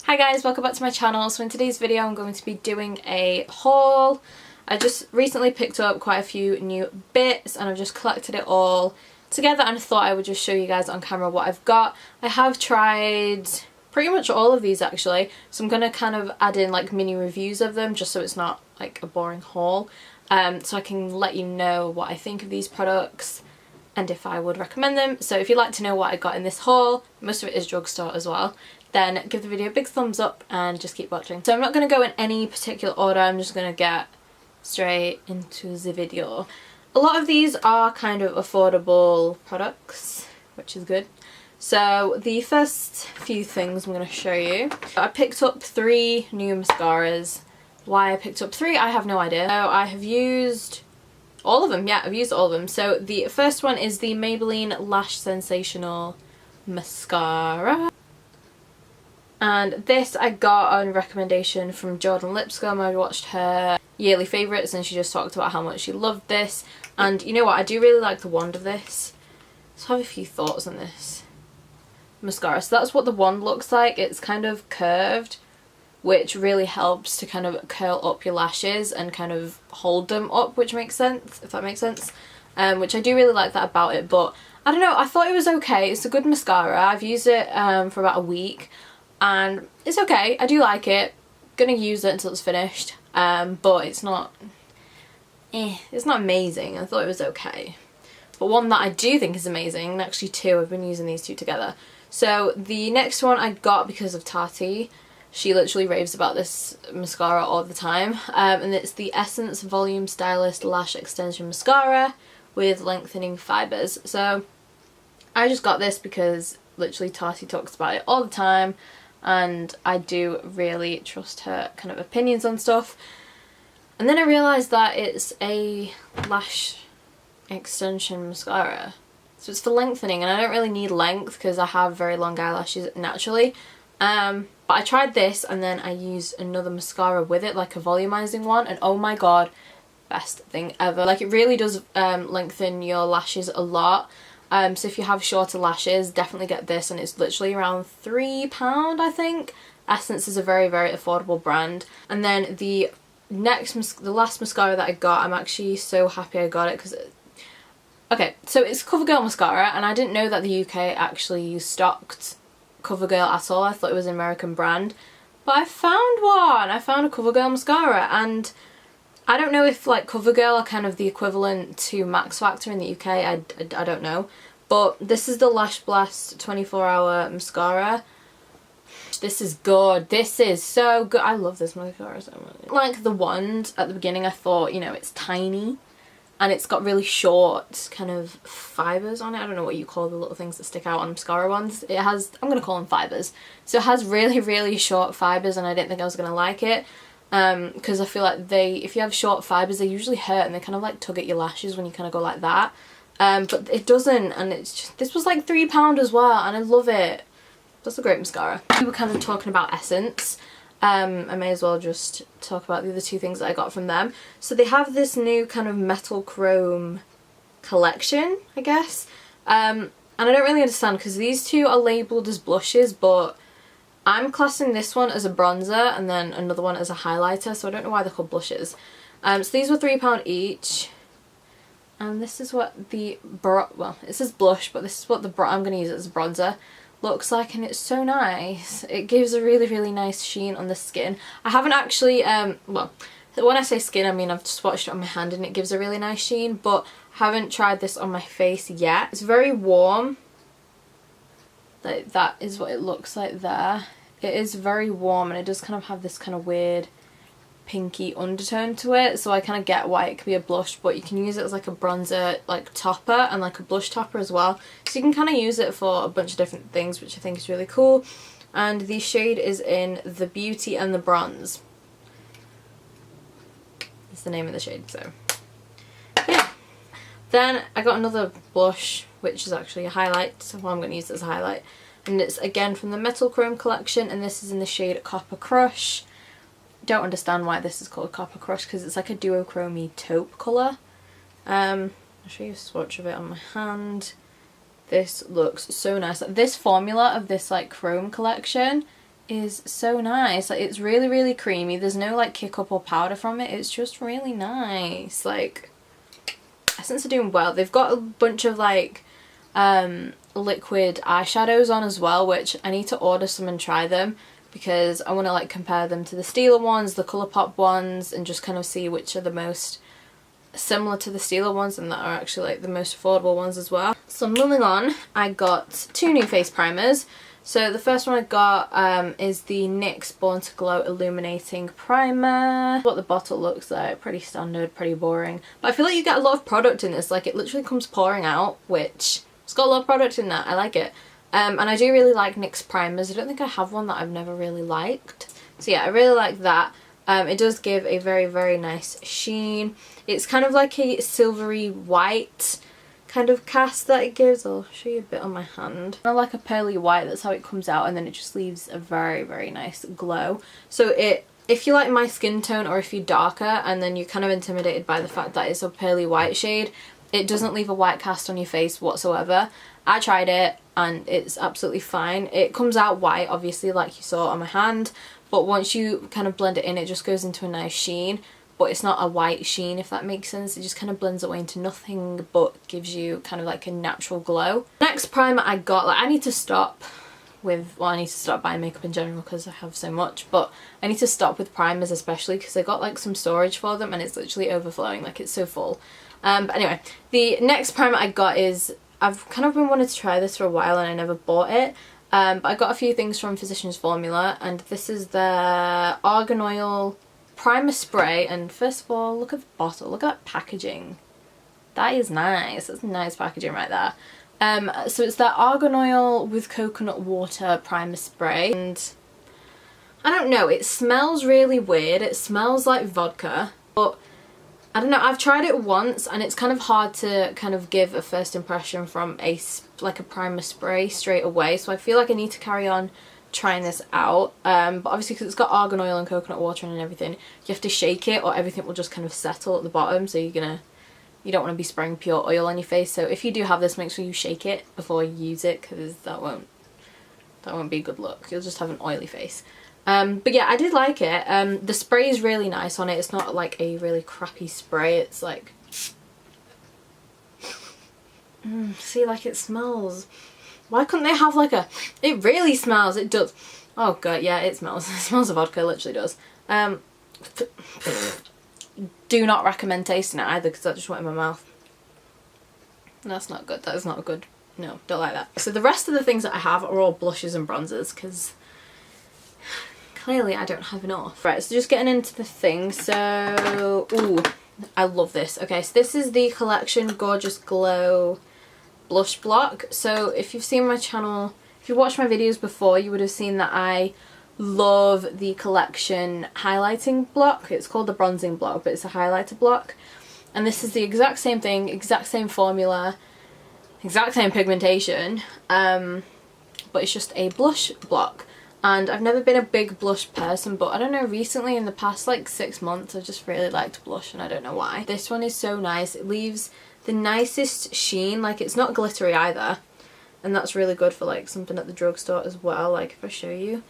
Hi guys, welcome back to my channel. So in today's video I'm going to be doing a haul. I just recently picked up quite a few new bits and I've just collected it all together and I thought I would just show you guys on camera what I've got. I have tried pretty much all of these actually, so I'm going to kind of add in like mini reviews of them just so it's not like a boring haul, so I can let you know what I think of these products and if I would recommend them. So if you'd like to know what I got in this haul, most of it is Drugstore as well, then give the video a big thumbs up and just keep watching. So I'm not going to go in any particular order, I'm just going to get straight into the video. A lot of these are kind of affordable products, which is good. So the first few things I'm going to show you. I picked up 3 new mascaras. Why I picked up 3, I have no idea. So I have used all of them. Yeah, I've used all of them. So the first one is the Maybelline Lash Sensational Mascara. And this I got on recommendation from Jordan Lipscomb. I watched her yearly favourites and she just talked about how much she loved this. And you know what, I do really like the wand of this. So I have a few thoughts on this mascara. So that's what the wand looks like. It's kind of curved, which really helps to kind of curl up your lashes and kind of hold them up, which makes sense, if that makes sense. Which I do really like that about it, but I don't know, I thought it was okay. It's a good mascara. I've used it for about a week and it's okay. I do like it. Gonna use it until it's finished, but it's not amazing. I thought it was okay. But one that I do think is amazing, and actually 2, I've been using these 2 together. So the next one I got because of Tati. She literally raves about this mascara all the time, and it's the Essence Volume Stylist Lash Extension Mascara with lengthening fibres. So I just got this because literally Tati talks about it all the time and I do really trust her kind of opinions on stuff. And then I realised that it's a lash extension mascara, so it's for lengthening, and I don't really need length because I have very long eyelashes naturally. But I tried this and then I used another mascara with it, like a volumizing one, and oh my god, best thing ever. Like, it really does lengthen your lashes a lot. So if you have shorter lashes, definitely get this, and it's literally around £3 I think. Essence is a very, very affordable brand. And then the last mascara that I got, I'm actually so happy I got it because okay, so it's CoverGirl mascara, and I didn't know that the UK actually stocked CoverGirl at all. I thought it was an American brand, but I found one. I found a CoverGirl mascara, and I don't know if like CoverGirl are kind of the equivalent to Max Factor in the UK. I don't know, but this is the Lash Blast 24-hour mascara. This is good. This is so good. I love this mascara so much. Like the wand at the beginning, I thought, you know, it's tiny and it's got really short kind of fibres on it. I don't know what you call the little things that stick out on mascara wands. It has, I'm going to call them fibres. So it has really, really short fibres, and I didn't think I was going to like it. Because I feel like if you have short fibres, they usually hurt and they kind of like tug at your lashes when you kind of go like that. But it doesn't, and it's just, this was like £3 as well, and I love it. That's a great mascara. We were kind of talking about Essence. I may as well just talk about the other 2 things that I got from them. So they have this new kind of metal chrome collection, I guess. And I don't really understand because these 2 are labelled as blushes, but I'm classing this one as a bronzer and then another one as a highlighter, so I don't know why they're called blushes. So these were £3 each. And this is what the, well, it says blush, but this is what I'm going to use it as a bronzer looks like, and it's so nice. It gives a really, really nice sheen on the skin. I haven't actually, well, when I say skin, I mean I've just swatched it on my hand and it gives a really nice sheen, but I haven't tried this on my face yet. It's very warm. Like, that is what it looks like there. It is very warm and it does kind of have this kind of weird pinky undertone to it, so I kind of get why it could be a blush, but you can use it as like a bronzer like topper and like a blush topper as well, so you can kind of use it for a bunch of different things, which I think is really cool. And the shade is in the Beauty and the Bronze. It's the name of the shade, so yeah. Then I got another blush, which is actually a highlight, so I'm going to use it as a highlight, and it's again from the Metal Chrome collection, and this is in the shade Copper Crush. Don't understand why this is called Copper Crush because it's like a duochrome taupe colour. I'll show you a swatch of it on my hand. This looks so nice. This formula of this like chrome collection is so nice. Like, it's really, really creamy. There's no like kick up or powder from it. It's just really nice. Like, Essence are doing well. They've got a bunch of like liquid eyeshadows on as well, which I need to order some and try them, because I want to like compare them to the Stila ones, the Colourpop ones, and just kind of see which are the most similar to the Stila ones and that are actually like the most affordable ones as well. So moving on, I got 2 new face primers. So the first one I got is the NYX Born to Glow Illuminating Primer. What the bottle looks like, pretty standard, pretty boring. But I feel like you get a lot of product in this, like it literally comes pouring out, which it's got a lot of product in that. I like it. And I do really like NYX primers. I don't think I have one that I've never really liked. So yeah, I really like that. It does give a very, very nice sheen. It's kind of like a silvery white kind of cast that it gives. I'll show you a bit on my hand. Kind of like a pearly white, that's how it comes out, and then it just leaves a very, very nice glow. So if you like my skin tone, or if you're darker and then you're kind of intimidated by the fact that it's a pearly white shade, it doesn't leave a white cast on your face whatsoever. I tried it and it's absolutely fine. It comes out white, obviously, like you saw on my hand, but once you kind of blend it in, it just goes into a nice sheen. But it's not a white sheen, if that makes sense. It just kind of blends away into nothing, but gives you kind of like a natural glow. Next primer I got, like I need to stop with, well, I need to stop buying makeup in general because I have so much, but I need to stop with primers especially because I got like some storage for them and it's literally overflowing, like it's so full. But anyway, the next primer I got is, I've kind of been wanting to try this for a while and I never bought it. But I got a few things from Physicians Formula, and this is the Argan Oil Primer Spray. And first of all, look at the bottle, look at that packaging. That is nice, that's nice packaging right there. So it's that Argan Oil with Coconut Water Primer Spray, and I don't know, it smells really weird. It smells like vodka, but I don't know, I've tried it once and it's kind of hard to kind of give a first impression from like a primer spray straight away, so I feel like I need to carry on trying this out. But obviously because it's got argan oil and coconut water and everything, you have to shake it or everything will just kind of settle at the bottom, so you don't want to be spraying pure oil on your face. So if you do have this, make sure you shake it before you use it, because that won't be a good look. You'll just have an oily face. But yeah, I did like it. The spray is really nice on it. It's not like a really crappy spray. It's like, see, like it smells. Why couldn't they have like it really smells. It does. Oh god, yeah, it smells. It smells of vodka, it literally does. Do not recommend tasting it either, because that just went in my mouth. That's not good. That is not good. No, don't like that. So the rest of the things that I have are all blushes and bronzers, because clearly I don't have enough. Right, so just getting into the thing. So, ooh, I love this. Okay, so this is the Collection Gorgeous Glow Blush Block. So if you've seen my channel, if you watched my videos before, you would have seen that I love the Collection highlighting block. It's called the bronzing block, but it's a highlighter block. And this is the exact same thing, exact same formula, exact same pigmentation, but it's just a blush block. And I've never been a big blush person, but I don't know, recently in the past like 6 months I've just really liked blush, and I don't know why. This one is so nice. It leaves the nicest sheen, like it's not glittery either, and that's really good for like something at the drugstore as well. Like if I show you,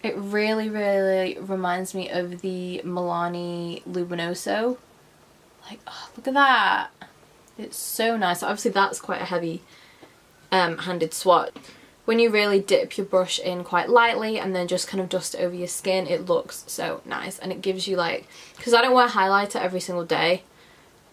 it really, really reminds me of the Milani Luminoso. Like, oh, look at that. It's so nice. Obviously that's quite a heavy handed swatch. When you really dip your brush in quite lightly and then just kind of dust it over your skin, it looks so nice, and it gives you like, because I don't wear highlighter every single day,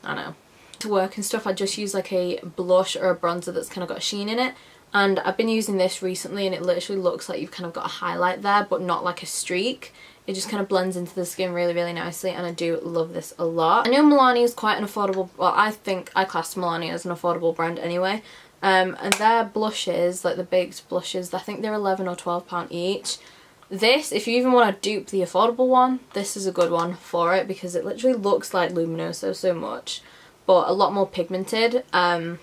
I know, to work and stuff, I just use like a blush or a bronzer that's kind of got a sheen in it, and I've been using this recently and it literally looks like you've kind of got a highlight there, but not like a streak. It just kind of blends into the skin really, really nicely, and I do love this a lot. I know Milani is quite an affordable, well, I think I class Milani as an affordable brand anyway. And their blushes, like the baked blushes, I think they're £11 or £12 each. This, if you even want to dupe the affordable one, this is a good one for it, because it literally looks like Luminoso so much, but a lot more pigmented. So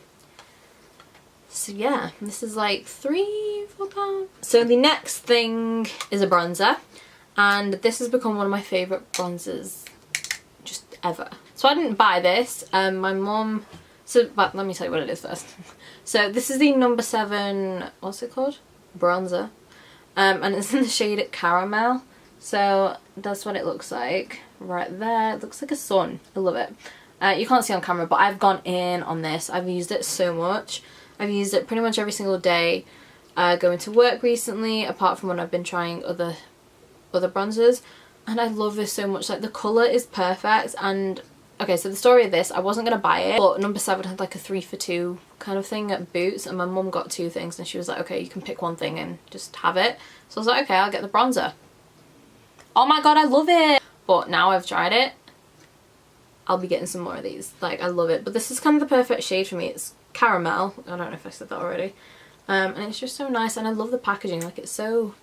yeah, this is like £3–4. So the next thing is a bronzer, and this has become one of my favourite bronzers just ever. So I didn't buy this, my mum, but let me tell you what it is first. So this is the number 7, what's it called? Bronzer. and it's in the shade Caramel. So that's what it looks like right there. It looks like a sun. I love it. You can't see on camera, but I've gone in on this. I've used it so much. I've used it pretty much every single day going to work recently, apart from when I've been trying other bronzers. And I love this so much. Like, the colour is perfect. And okay, so the story of this, I wasn't going to buy it, but number 7 had like a 3 for 2 kind of thing at Boots, and my mum got 2 things and she was like, okay, you can pick one thing and just have it. So I was like, okay, I'll get the bronzer. Oh my god, I love it! But now I've tried it, I'll be getting some more of these. Like, I love it. But this is kind of the perfect shade for me. It's Caramel. I don't know if I said that already. And it's just so nice, and I love the packaging. Like, it's so...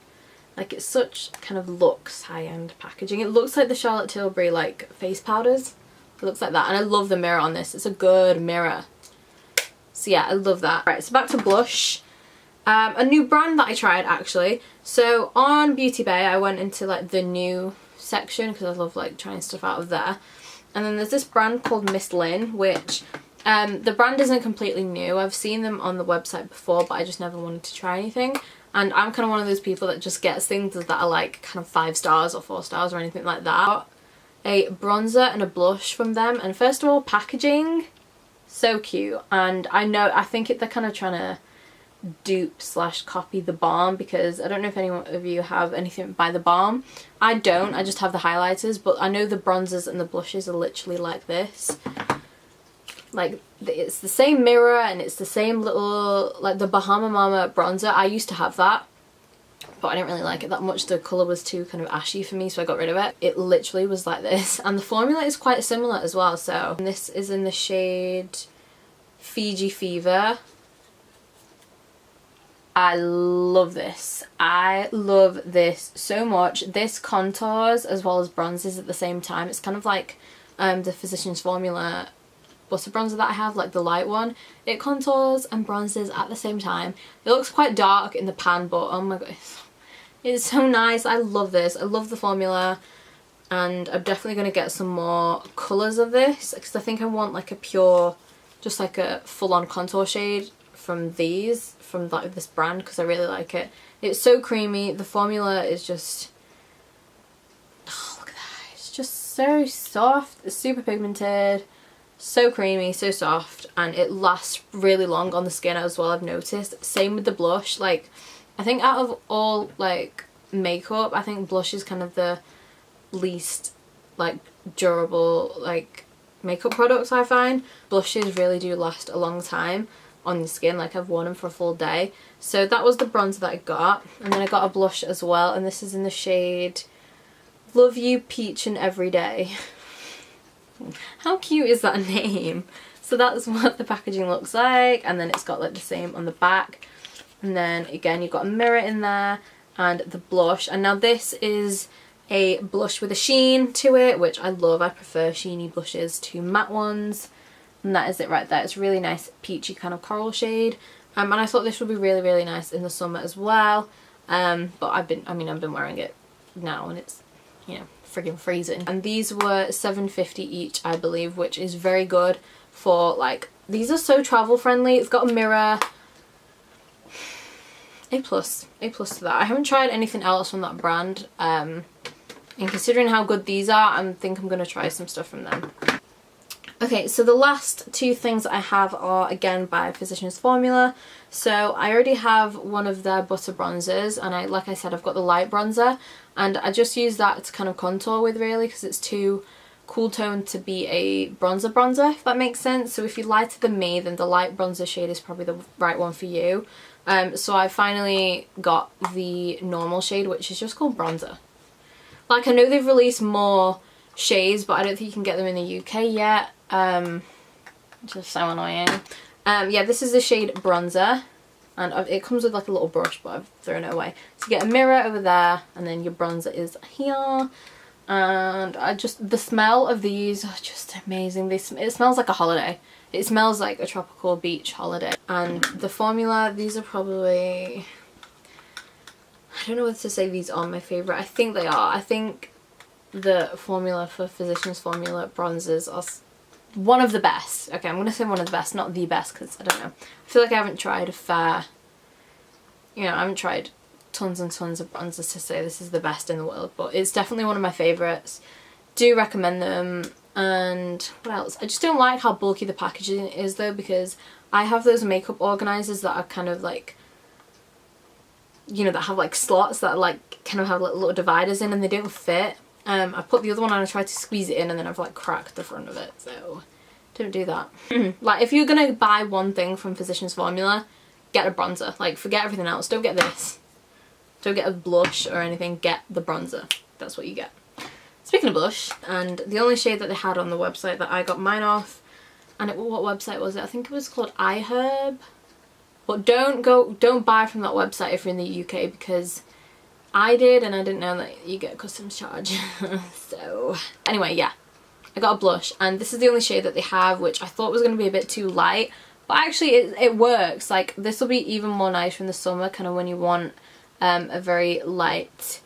like, it's such kind of luxe high-end packaging. It looks like the Charlotte Tilbury, like, face powders. It looks like that. And I love the mirror on this. It's a good mirror. So yeah, I love that. Right, so back to blush. A new brand that I tried, actually. So on Beauty Bay, I went into like the new section because I love like trying stuff out of there. And then there's this brand called Misslyn, which the brand isn't completely new. I've seen them on the website before, but I just never wanted to try anything. And I'm kind of one of those people that just gets things that are like kind of 5 stars or 4 stars or anything like that. A bronzer and a blush from them, and first of all, packaging, so cute. And I think they're kind of trying to dupe / copy the Balm, because I don't know if anyone of you have anything by the Balm. I don't, I just have the highlighters, but I know the bronzers and the blushes are literally like this. Like, it's the same mirror and it's the same little, like the Bahama Mama bronzer. I used to have that, but I didn't really like it that much. The colour was too kind of ashy for me, so I got rid of it. It literally was like this, and the formula is quite similar as well. So and this is in the shade Fiji Fever. I love this. I love this so much. This contours as well as bronzes at the same time. It's kind of like the Physicians Formula butter bronzer that I have, like the light one. It contours and bronzes at the same time. It looks quite dark in the pan, but oh my god, it's so nice. I love this. I love the formula, and I'm definitely going to get some more colours of this, because I think I want like a pure, just like a full-on contour shade from these, from like this brand, because I really like it. It's so creamy. The formula is just, oh, look at that. It's just so soft. It's super pigmented. So creamy, so soft, and it lasts really long on the skin as well, I've noticed. Same with the blush. Like, I think out of all like makeup, I think blush is kind of the least like durable like makeup products I find. Blushes really do last a long time on your skin. Like, I've worn them for a full day. So that was the bronzer that I got, and then I got a blush as well, and this is in the shade Love You Peach and Everyday. How cute is that name? So that's what the packaging looks like, and then it's got like the same on the back, and then again you've got a mirror in there and the blush. And now this is a blush with a sheen to it, which I love. I prefer sheeny blushes to matte ones, and that is it right there. It's a really nice peachy kind of coral shade, and I thought this would be really, really nice in the summer as well. But I've been wearing it now, and it's, you know, friggin' freezing. And these were $7.50 each, I believe, which is very good for like, these are so travel friendly. It's got a mirror. A plus to that. I haven't tried anything else from that brand, and considering how good these are, I think I'm gonna try some stuff from them. Okay, so the last 2 things I have are again by Physicians Formula. So I already have one of their butter bronzers, and like I said, I've got the light bronzer, and I just use that to kind of contour with, really, because it's too cool toned to be a bronzer, if that makes sense. So if you're lighter than me, then the light bronzer shade is probably the right one for you. So I finally got the normal shade, which is just called bronzer. Like, I know they've released more shades, but I don't think you can get them in the UK yet. Just so annoying. Yeah, this is the shade bronzer, and it comes with like a little brush, but I've thrown it away. So you get a mirror over there, and then your bronzer is here. And the smell of these are just amazing. It smells like a holiday. It smells like a tropical beach holiday. And the formula, these are probably, I don't know whether to say these are my favourite. I think they are. I think the formula for Physicians Formula bronzers are one of the best. Okay, I'm going to say one of the best, not the best, because I don't know. I feel like I haven't tried a fair, you know, I haven't tried tons and tons of bronzers to say this is the best in the world, but it's definitely one of my favourites. Do recommend them. And what else? I just don't like how bulky the packaging is though, because I have those makeup organisers that are kind of like, you know, that have like slots that are like kind of have like little dividers in, and they don't fit. I put the other one on and I tried to squeeze it in, and then I've like cracked the front of it, so don't do that. Like, if you're gonna buy one thing from Physicians formula, get a bronzer. Like, forget everything else. Don't get this. Don't get a blush or anything. Get the bronzer. That's what you get. Speaking of blush, and the only shade that they had on the website that I got mine off, and what website was it? I think it was called iHerb. But don't buy from that website if you're in the UK, because I did and I didn't know that you get a customs charge. So anyway, yeah, I got a blush, and this is the only shade that they have, which I thought was going to be a bit too light, but actually it works. Like, this will be even more nice in the summer, kind of when you want a very light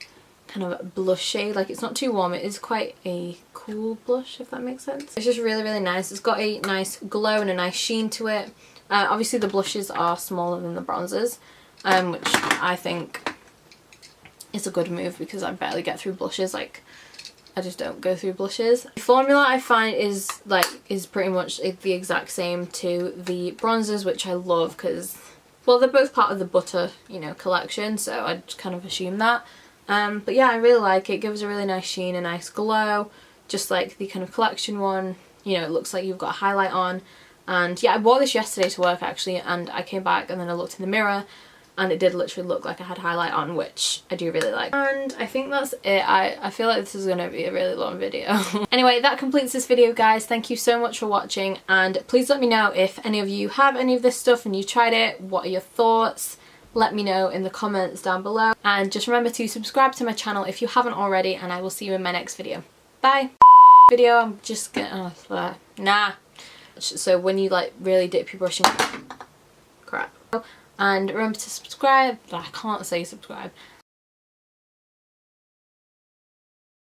kind of blush shade. Like, it's not too warm, it is quite a cool blush, if that makes sense. It's just really, really nice. It's got a nice glow and a nice sheen to it. Obviously the blushes are smaller than the bronzers, which I think is a good move, because I barely get through blushes. Like, I just don't go through blushes. The formula I find is pretty much the exact same to the bronzers, which I love, because, well, they're both part of the Butter, you know, collection, so I just kind of assume that. But yeah, I really like it. It gives a really nice sheen, a nice glow, just like the kind of collection one. You know, it looks like you've got a highlight on. And yeah, I wore this yesterday to work actually, and I came back and then I looked in the mirror and it did literally look like I had highlight on, which I do really like. And I think that's it. I feel like this is going to be a really long video. Anyway, that completes this video, guys. Thank you so much for watching, and please let me know if any of you have any of this stuff and you tried it. What are your thoughts? Let me know in the comments down below, and just remember to subscribe to my channel if you haven't already, and I will see you in my next video. Bye! Video, I'm just gonna... nah. So when you like really dip your brush in... crap. And remember to subscribe. I can't say subscribe.